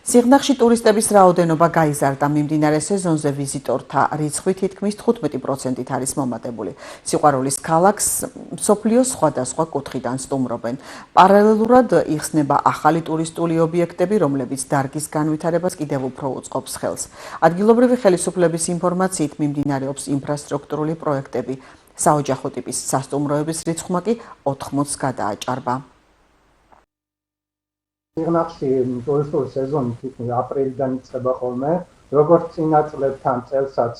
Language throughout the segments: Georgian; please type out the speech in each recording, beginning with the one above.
სიღნაღში ტურისტების რაოდენობა გაიზარდა, მიმდინარე სეზონზე ვიზიტორთა რიცხვი თითქმის 15%-ით არის მომატებული. სიყვარულის ქალაქს მსოფლიოს სხვადასხვა კუთხიდან სტუმრობენ. პარალელურად იხსნება ახალი ტურისტული ობიექტები, რომლებიც დარგის განვითარებას კიდევ უფრო უწყობს ხელს. ადგილობრივი ხელისუფლების ინფორმაციით მიმდინარეობს ინფრასტრუქტურული პროექტები. საოჯახო ტიპის სასტუმროების რიცხვმა კი 80-ს გადააჭარბა. სიღნაღში ტურისტული სეზონი თითქმის აპრილიდან იწყება ხოლმე, როგორც წინა წლებთან წელსაც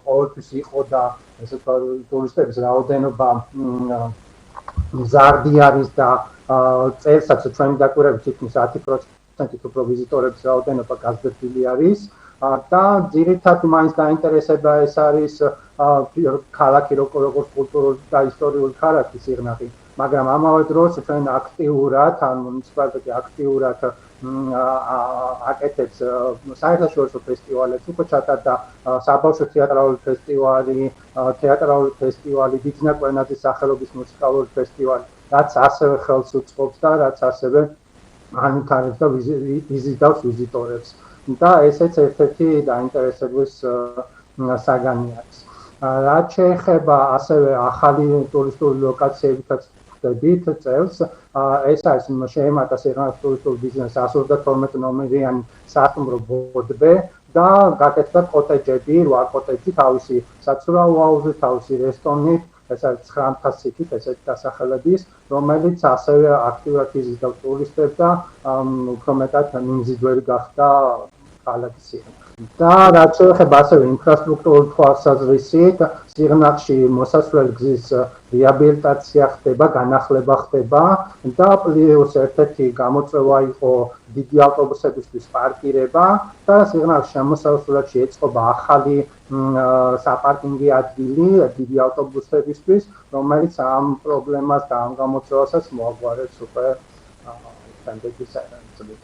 ყოველთვის იყო და ესე ვთქვათ ტურისტების რაოდენობა მზარდი არის და წელსაც ჩვენი დაკვირვებით თითქმის 10%-ით უფრო ვიზიტორების რაოდენობა გაზრდილი არის. და ძირითადად მაინც დაინტერესება ეს არის ქალაქი როგორც კულტურული და ისტორიული ქალაქი სიღნაღი, მაგრამ ამავე დროს ჩვენ აქტიურად, მუნიციპალიტეტი აქტიურად აკეთებს საერთაშორისო ფესტივალებს, უკვე ჩატარდა საბავშვო თეატრალური ფესტივალი, დიდინა კვერნაძის სახელობის მუსიკალური ფესტივალი, რაც ასევე ხელს უწყობს და რაც ასევე განვითარებს და იზიდავს ვიზიტორებს. და ესეც ერთ-ერთი დაინტერესების საგანი არის. რაც შეეხება ასევე ახალი ტურისტული ლოკაციებითაც ხდებით წელს, ეს არის შეემატა სიღნაღის ტურისტული ბიზნესს 112 ნომერიანი სასტუმრო ბოდბე და გაკეთდა კოტეჯები, 8 კოტეჯი თავისი საცურაო აუზით, თავისი რესტორნით, ეს არის 900-ით ესეთი დასახელების, რომელიც ასევე აქტიურად იზიდავს ტურისტებს და უფრო მეტად მიმზიდველი გახდა ქალაქის სიღნაღი. და რაც შეეხება ასევე ინფრასტრუქტურულ თვალსაზრისით, სიღნაღში მოსასვლელი გზის რეაბილიტაცია ხდება, განახლება ხდება და პლუს ერთ-ერთი გამოწვევა იყო დიდი ავტობუსებისთვის პარკირება და სიღნაღის შემოსავლებში ეწყობა ახალი საპარკინგი ადგილი დიდი ავტობუსებისთვის, რომელიც ამ პრობლემას და ამ გამოწვევასაც მოაგვარებს უკვე შემდეგ